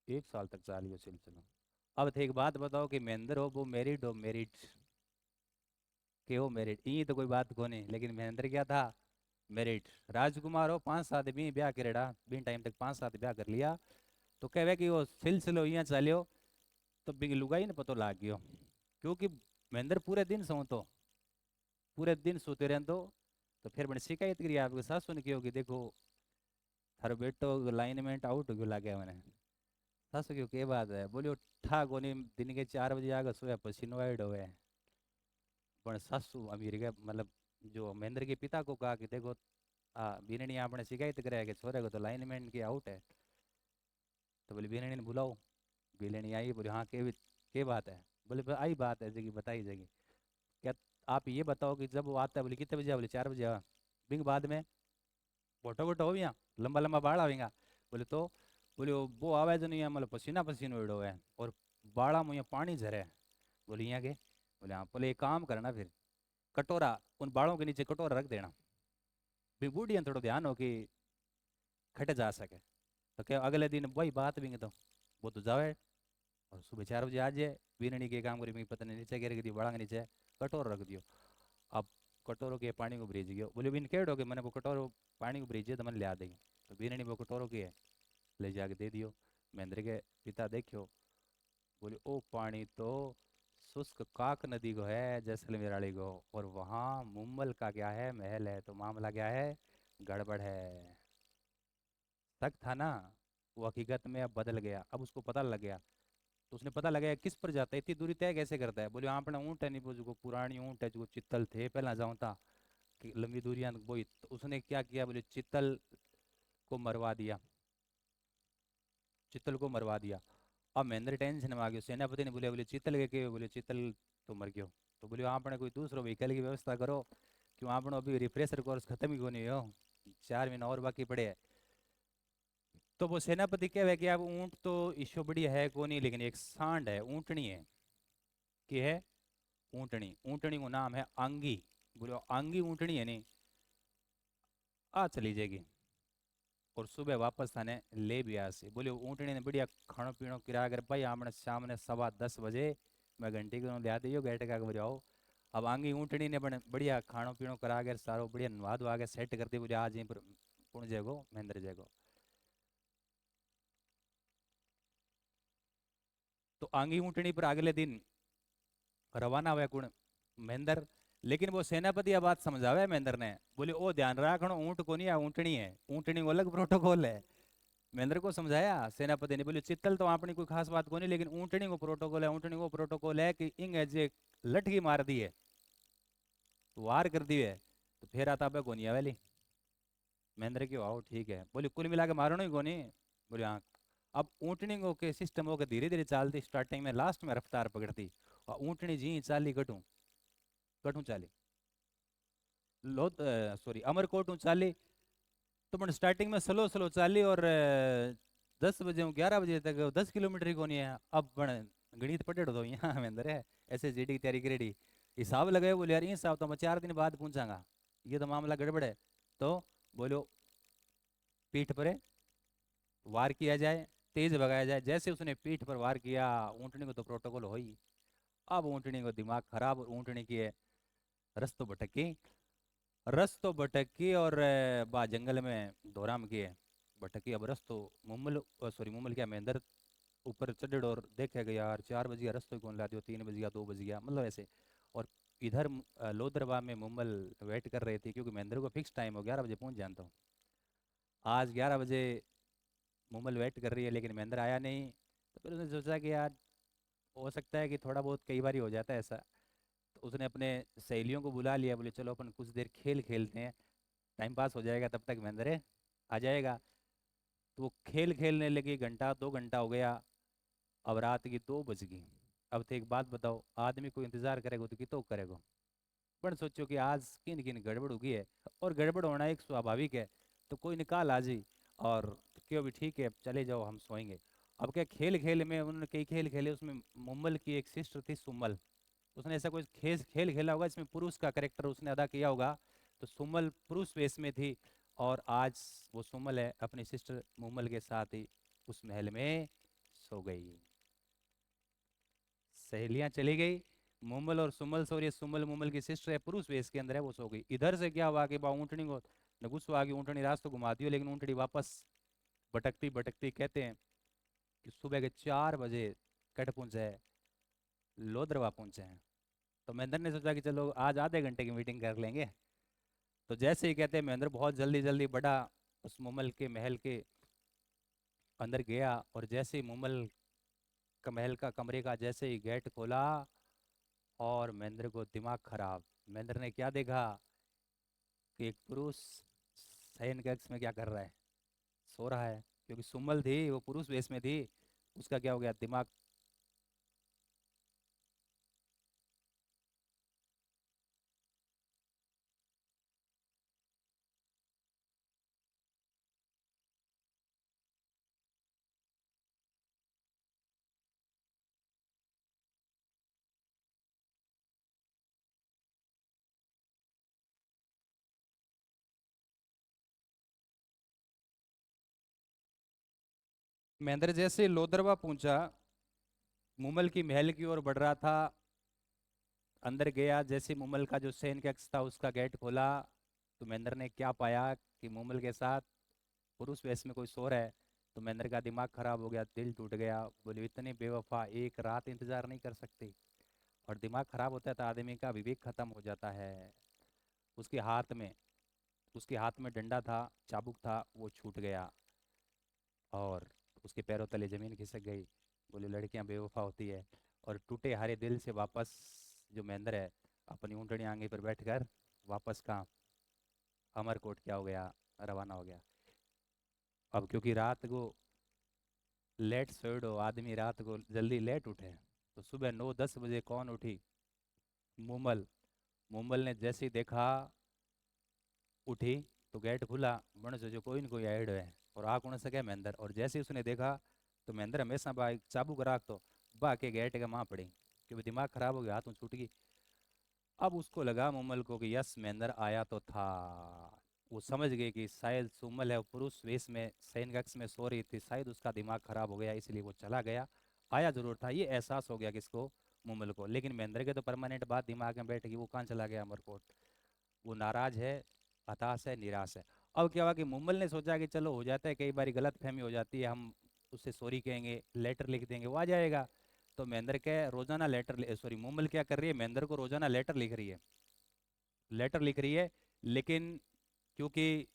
1 साल तक चालियो सिलसिलो। अब थे एक बात बताओ कि महेंद्र हो वो मेरिड हो, मेरिड के हो मेरिड, ये तो कोई बात को नहीं, लेकिन महेंद्र क्या था, मेरिड। राजकुमार हो 5 साल भी ब्याह करेड़ा, बिन टाइम तक 5 साल ब्याह कर लिया। तो कहे कि वो सिलसिलो यहाँ चालियो तो बिग लुगाई ने पतो लाग गयो। क्योंकि महेंद्र पूरे दिन सोतो, पूरे दिन सोते रहते। तो फिर मैंने शिकायत करी आपके सासू ने की होगी, देखो थारो बेटो लाइनमेंट आउट हो गयो लागे मैंने। सासू क्यों के बात है, बोलियो ठा कोनी दिन के 4 बजे आगे सोया पसीनो आइड होवे। पण सासू अमीर के मतलब जो महेंद्र के पिता को कहा कि देखो बीरणी आपने शिकायत करे कि छोरे को तो लाइनमैन की आउट है। तो बोले बीरणी ने बुलाओ। बीरणी आई, बोले हाँ के बात है। बोले आई बात है जगी बताई जगी। क्या आप ये बताओ कि जब वो आता है, बोले कितने बजे? बोले 4 बजे आ। बिंग बाद में फोटो वोटो हो यहाँ लंबा लंबा बाल आवेगा। बोले तो बोले वो आवाज नहीं है, मतलब पसीना पसीनो उड़ो है और बाड़ा में यहाँ पानी झरे। बोले यहाँ के? बोले हाँ। बोले एक काम करना फिर, कटोरा उन बाड़ों के नीचे कटोरा रख देना, भी बूढ़ी थोड़ा ध्यान हो कि खट जा सके। तो क्या अगले दिन वही बात भी तो वो तो जावे और सुबह 4 बजे आ जाए। बीरणी के काम करी मैं पता नहीं नीचे गिर गई बड़ा के नीचे कटोर रख दियो। अब कटोरों के पानी को भरीज गयो। बोले बिन केड़ो के मैंने वो कटोरो पानी को भरीजे तो मैंने लिया देगी। तो बीरणी वो कटोरों की है ले जाके दे दियो। महेंद्र के पिता देखियो, बोले ओ पानी तो शुष्क काक नदी को है जैसलमेर वाली को, और वहाँ मुम्बल का क्या है महल है, तो मामला क्या है गड़बड़ है। शक था ना, वो हकीकत में अब बदल गया, अब उसको पता लग गया। तो उसने पता लगाया किस पर जाता है, इतनी दूरी तय कैसे करता है। बोले अपना ऊँट है नहीं वो जो पुरानी ऊँट है जो चित्तल थे पहला जाऊँ था कि लंबी दूरियां वही। तो उसने क्या किया, बोले चित्तल को मरवा दिया, चित्तल को मरवा दिया। अब महेंद्र टेंशन में आ गया। सेनापति ने बोले बोले चित्तल के बोले चित्तल तो मर गयो। तो बोले आपने कोई दूसरो व्हीकल की व्यवस्था करो, क्यों आपने अभी रिफ्रेशर कोर्स खत्म ही को नहीं हो, 4 महीना और बाकी पड़े है। तो वो सेनापति कहे कि अब ऊँट तो ईशो बड़ी है को नहीं, लेकिन एक सांड है ऊँटनी है कि है ऊँटनी, ऊँटनी को नाम है आंगी। बोलो आंगी ऊँटनी है नहीं, आ चली जाएगी। और सुबह वापस थाने ले भी आ सी। बोले ऊँटनी ने बढ़िया खानो पीनो किरा कर भाई आपने सामने 10:15 मैं घंटी को लिया दियो गेट का बजाओ। अब आंगी ऊँटनी ने बढ़िया खानो पीनो करा कर सारो बढ़िया नवा धवा के सेट कर दी। बोले आज यहीं पर कौन जाएगो महेंद्र जाएगो। तो आंगी ऊँटनी पर अगले दिन रवाना हुआ कौन महेंद्र। लेकिन वो सेनापति यह बात समझावे महेंद्र ने, बोले ओ ध्यान रखना ऊँट को नहीं ऊँटनी है, ऊँटनी को अलग प्रोटोकॉल है। महेंद्र को समझाया सेनापति ने, बोले चित्तल तो अपनी कोई खास बात को नहीं, लेकिन ऊँटनी को प्रोटोकॉल है, ऊँटनी को प्रोटोकॉल है कि इंग जे लठगी मार दी है तो वार कर दी है तो फिर आता पे कोनी आवेली। महेंद्र क्यों आओ ठीक है। बोले कुल मिला के मारो नहीं कोनी। बोले हाँ। अब ऊँटनी को के सिस्टम हो के धीरे धीरे चालती, स्टार्टिंग में लास्ट में रफ्तार पकड़ती और ऊँटनी जी चाली कटू कटू चाली लो सॉरी अमरकोट ऊँ चाली। तो मैंने स्टार्टिंग में स्लो स्लो चाली और 10 बजे 11 बजे तक 10 किलोमीटर ही कोनी है। अब बण गणित पटेड़ दो यहाँ में अंदर है ऐसे जीडी की तैयारी करेडी हिसाब लगाए। बोले यार ये हिसाब तो मैं 4 दिन बाद पूछांगा, ये तो मामला गड़बड़ है। तो बोलो पीठ पर वार किया जाए, तेज भगाया जाए। जैसे उसने पीठ पर वार किया, ऊँटनी को तो प्रोटोकॉल हो ही। अब ऊँटनी को दिमाग खराब, ऊँटनी की रस तो भटकी, रस तो भटकी और बा जंगल में दौराम किए भटकी। अब रस तो मुम्मल, सॉरी मुम्मल क्या, महेंद्र ऊपर चढ़ और देखेगा यार 4 बज गया, रस तो कौन ला दियो, 3 बज गया, 2 बज गया, मतलब ऐसे। और इधर लोदरवा में मुम्मल वेट कर रहे थे, क्योंकि महेंद्र को फिक्स टाइम हो 11 बजे पहुंच जानता हूँ। आज 11 बजे मुम्मल वेट कर रही है, लेकिन महेंद्र आया नहीं। तो फिर उसने सोचा कि यार हो सकता है कि थोड़ा बहुत कई बार ही हो जाता है ऐसा। तो उसने अपने सहेलियों को बुला लिया, बोले चलो अपन कुछ देर खेल खेलते हैं, टाइम पास हो जाएगा, तब तक महेंद्र आ जाएगा। तो वो खेल खेलने लगी, घंटा 2 घंटा हो गया। अब रात की 2 बज गई। अब तो एक बात बताओ, आदमी को इंतजार करेगा तो कितो करेगा। पर सोचो कि आज किन किन गड़बड़ हो गई है, और गड़बड़ होना एक स्वाभाविक है। तो कोई निकाल आ जी, और क्यों भी ठीक है, चले जाओ हम सोएंगे। अब क्या, खेल खेल में उन्होंने कई खेल खेले, उसमें मुम्मल की एक सिस्टर थी सुम्मल। उसने ऐसा कोई खेल खेल खेला होगा, इसमें पुरुष का करेक्टर उसने अदा किया होगा। तो सुम्मल पुरुष वेश में थी, और आज वो सुम्मल है अपनी सिस्टर मुम्मल के साथ ही उस महल में सो गई। सहेलियां चली गई, मुम्मल और सुम्मल सो रही है, सुम्मल मुम्मल की सिस्टर है, पुरुष वेश के अंदर है, वो सो गई। इधर से क्या हुआ कि बा ऊँटनी को न गुस्सा आ गई, ऊँटनी रास्ता घुमा दियो, लेकिन ऊँटनी वापस भटकती भटकती, कहते हैं कि सुबह के 4 बजे कट पहुंचे है, लोदरवा पहुंचे हैं। तो महेंद्र ने सोचा कि चलो आज आधे घंटे की मीटिंग कर लेंगे। तो जैसे ही कहते हैं, महेंद्र बहुत जल्दी जल्दी बढ़ा उस मुम्मल के महल के अंदर गया, और जैसे ही मुम्मल का महल का कमरे का जैसे ही गेट खोला, और महेंद्र को दिमाग खराब। महेंद्र ने क्या देखा कि एक पुरुष शयन कक्ष में क्या कर रहा है, सो रहा है। क्योंकि सुम्मल थी, वो पुरुष वेश में थी, उसका क्या हो गया दिमाग। महेंद्र जैसे लोदरवा पहुंचा, मुमल की महल की ओर बढ़ रहा था, अंदर गया, जैसे मुमल का जो सैन कक्ष था उसका गेट खोला, तो महेंद्र ने क्या पाया कि मुमल के साथ पुरुष वेश में कोई सो रहा है। तो महेंद्र का दिमाग खराब हो गया, दिल टूट गया, बोले इतनी बेवफा एक रात इंतजार नहीं कर सकती। और दिमाग खराब होता है तो आदमी का विवेक खत्म हो जाता है। उसके हाथ में उसके हाथ में डंडा था, चाबुक था, वो छूट गया, और उसके पैरों तले जमीन खिसक गई। बोले लड़कियां बेवफा होती है। और टूटे हारे दिल से वापस जो महेंद्र है, अपनी ऊँटनी आगे पर बैठकर वापस कहाँ, अमरकोट क्या हो गया, रवाना हो गया। अब क्योंकि रात को लेट सोएडो आदमी, रात को जल्दी लेट उठे, तो सुबह 9-10 बजे कौन उठी, मुमल। मुमल ने जैसे ही देखा, उठी, तो गेट खुला, बन सोचो कोई न कोई आएडो है, और आ कौन सके महेंद्र। और जैसे ही उसने देखा, तो महेंद्र हमेशा बा एक चाबुक राख तो बा के गेट के माँ पड़ी, क्योंकि दिमाग खराब हो गया, हाथों छूट गई। अब उसको लगा मुमल को कि यस महेंद्र आया तो था। वो समझ गई कि शायद सुमल है, वो पुरुष वेश में शयन कक्ष में सो रही थी, शायद उसका दिमाग खराब हो गया, इसलिए वो चला गया। आया जरूर था, ये एहसास हो गया किसको, मुमल को। लेकिन महेंद्र के तो परमानेंट बात दिमाग में बैठ गई, वो कहाँ चला गया अमरकोट। वो नाराज है, हताश है, निराश है। अब क्या हुआ कि मुमल ने सोचा कि चलो हो जाता है, कई बार गलत फहमी हो जाती है, हम उससे सॉरी कहेंगे, लेटर लिख देंगे, वो आ जाएगा। तो महेंद्र क्या रोजाना लेटर, सॉरी मुमल क्या कर रही है, महेंद्र को रोजाना लेटर लिख रही है, लेटर लिख रही है। लेकिन क्योंकि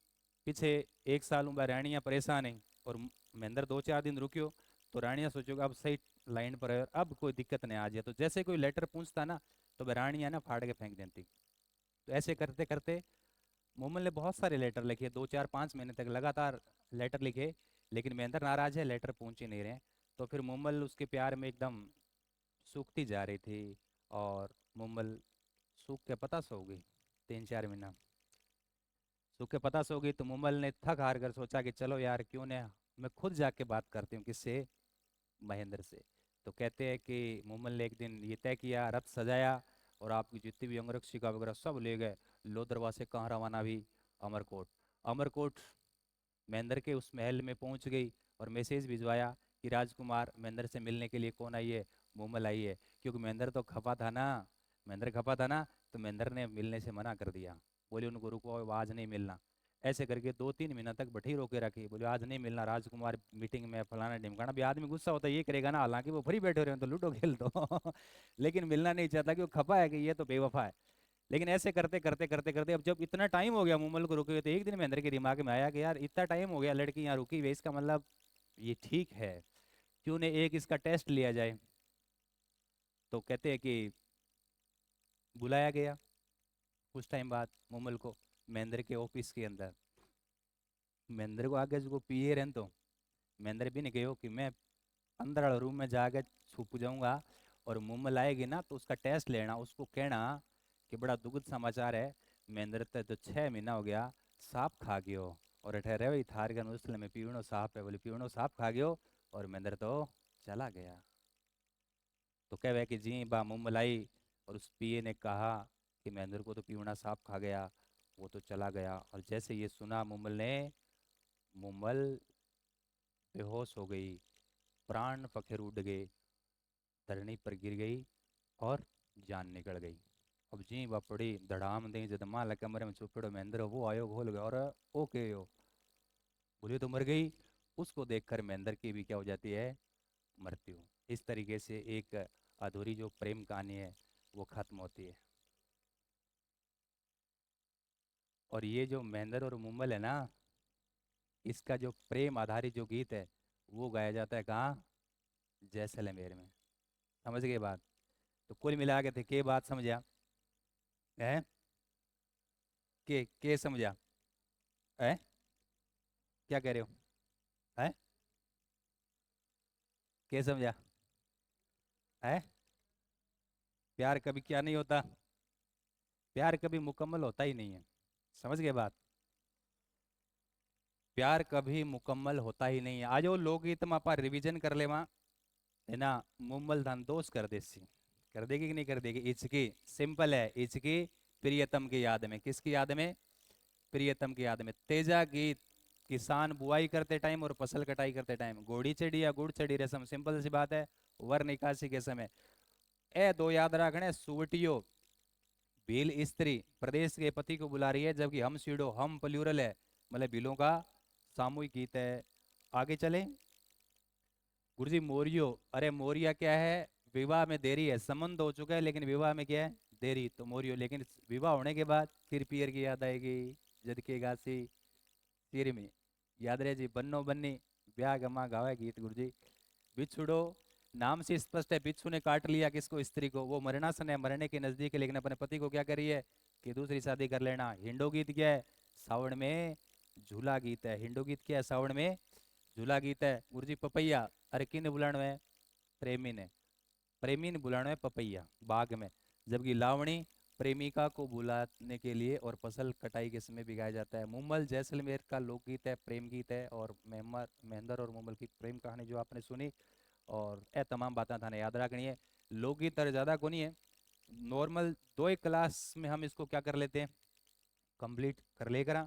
पीछे 1 साल उम्र रानियाँ परेशान है, और महेंद्र 2-4 दिन रुकियो, तो रानियाँ सोचोगे अब सही लाइन पर है, अब कोई दिक्कत नहीं आ जाए। तो जैसे कोई लेटर पूछता ना, तो वह रानियाँ ना फाड़ के फेंक देती। तो ऐसे करते करते मोमल ने बहुत सारे लेटर लिखे, 2-4-5 महीने तक लगातार लेटर लिखे, लेकिन महेंद्र नाराज है, लेटर पहुंच ही नहीं रहे। तो फिर मोमल उसके प्यार में एकदम सूखती जा रही थी, और मोमल सूख के पता सो गई। 3-4 महीना सूख के पता सो गई, तो मोमल ने थक हार कर सोचा कि चलो यार क्यों ने मैं खुद जाके बात करती हूँ, किससे, महेंद्र से। तो कहते हैं कि मोमल ने एक दिन ये तय किया, रथ सजाया, और आपकी जितनी भी अंगरक्षिका वगैरह सब ले गए, लोदरवा से कहाँ रवाना भी। अमरकोट। अमरकोट महेंद्र के उस महल में पहुंच गई और मैसेज भिजवाया कि राजकुमार महेंद्र से मिलने के लिए कौन आई है, मूमल आई है। क्योंकि महेंद्र तो खफा था ना, महेंद्र खफा था ना, तो महेंद्र ने मिलने से मना कर दिया। बोले उनको रुको, आज नहीं मिलना। ऐसे करके 2-3 महीना तक बैठी रोके रखी, बोले आज नहीं मिलना राजकुमार मीटिंग में फलाना ढिमकाना। भी आदमी गुस्सा होता है ये करेगा ना, हालांकि वो फ्री बैठे रहे हैं तो लूडो खेल दो लेकिन मिलना नहीं चाहता कि वो खफा है कि ये तो बेवफा है। लेकिन ऐसे करते करते करते करते अब जब इतना टाइम हो गया मुमल को रुके हुए, तो एक दिन महेंद्र के दिमाग में आया कि यार इतना टाइम हो गया लड़की यहाँ रुकी हुई है, इसका मतलब ये ठीक है, क्यों ने एक इसका टेस्ट लिया जाए। तो कहते हैं कि बुलाया गया कुछ टाइम बाद मुमल को महेंद्र के ऑफिस के अंदर। महेंद्र को आगे जो पिए रहन, तो महेंद्र भी नहीं कहो कि मैं अंदर वाले रूम में जाके छुप जाऊंगा, और मुमल आएगी ना तो उसका टेस्ट लेना, उसको कहना कि बड़ा दुखद समाचार है, महेंद्र ते तो 6 महीना हो गया सांप खा गयो, और ठहरे वही थार के उसले में पीवनो सांप है, बोले पीवनो सांप खा गयो और महेंद्र तो चला गया। तो कह कि जी बा मुमल आई, और उस पिए ने कहा कि महेंद्र को तो पीवना सांप खा गया, वो तो चला गया। और जैसे ये सुना मुमल ने, मुमल बेहोश हो गई, प्राण पखेरु उड़ गए, धरनी पर गिर गई और जान निकल गई। अब जी बापड़ी धड़ाम दे जद मां लगे कमरे में छुपेड़ो महेंद्र, वो आयो खोल गया और ओके हो बोलियो तो मर गई। उसको देखकर महेंद्र की भी क्या हो जाती है, मृत्यु। इस तरीके से एक अधूरी जो प्रेम कहानी है वो खत्म होती है। और ये जो महेंद्र और मुमल है ना, इसका जो प्रेम आधारित जो गीत है वो गाया जाता है कहाँ, जैसलमेर में। समझ गए बात। तो कुल मिला के थे के बात समझा है, के समझा है, क्या कह रहे हो है, के समझा है। प्यार कभी क्या नहीं होता, प्यार कभी मुकम्मल होता ही नहीं है। समझ गए बात। प्यार कभी मुकम्मल होता ही नहीं है। आज वो लोकगीत में आप रिवीजन कर ले वहाँ, है ना। मुम्मल धन दोष कर देसी, कर देगी कि नहीं कर देगी। इचकी सिंपल है, इचकी प्रियतम की याद में, किसकी याद में, प्रियतम की याद में। तेजा गीत किसान बुआई करते टाइम और फसल कटाई करते टाइम, घोड़ी चढ़ी या गुड़ चढ़ी रसम, सिंपल सी बात है, वर निकासी के समय। ए दो याद रखने, सुवटियो भील स्त्री प्रदेश के पति को बुला रही है, जबकि हम सीडो हम प्लूरल है, मतलब भीलों का सामूहिक गीत है। आगे चले गुरुजी। मोरियो, अरे मोरिया क्या है, विवाह में देरी है, संबंध हो चुका है लेकिन विवाह में क्या है, देरी, तो मोरियो। लेकिन विवाह होने के बाद फिर पियर की याद आएगी, जद के गासी सिर में, याद रहे जी बन्नो बन्नी, ब्याह गमा गावा गीत गुरुजी। बिछुड़ो, नाम से स्पष्ट है, बिच्छू ने काट लिया किसको, स्त्री को, वो मरना सन है, मरने के नजदीक है, लेकिन अपने पति को क्या करी है कि दूसरी शादी कर लेना। हिंडो गीत क्या है, सावन में झूला गीत है। हिंडो गीत क्या है, सावन में झूला गीत है। गुरुजी पपैया, अरे किन बुलाने में, प्रेमी ने, प्रेमी ने बुलाना है पपैया बाग में, जबकि लावणी प्रेमिका को बुलाने के लिए और फसल कटाई के समय भी गाया जाता है। मुम्मल जैसलमेर का लोकगीत है, प्रेम गीत है। और महेंद्र और मुम्मल की प्रेम कहानी जो आपने सुनी, और ए तमाम बातें थाने याद रखनी है। लोकगीत तरह ज़्यादा को नहीं है, नॉर्मल 2 एक क्लास में हम इसको क्या कर लेते हैं, कंप्लीट कर लेकर,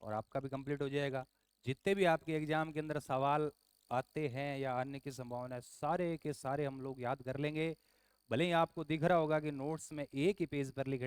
और आपका भी कंप्लीट हो जाएगा। जितने भी आपके एग्जाम के अंदर सवाल आते हैं या आने की संभावना है, सारे के सारे हम लोग याद कर लेंगे। भले ही आपको दिख रहा होगा कि नोट्स में एक ही पेज पर लिखे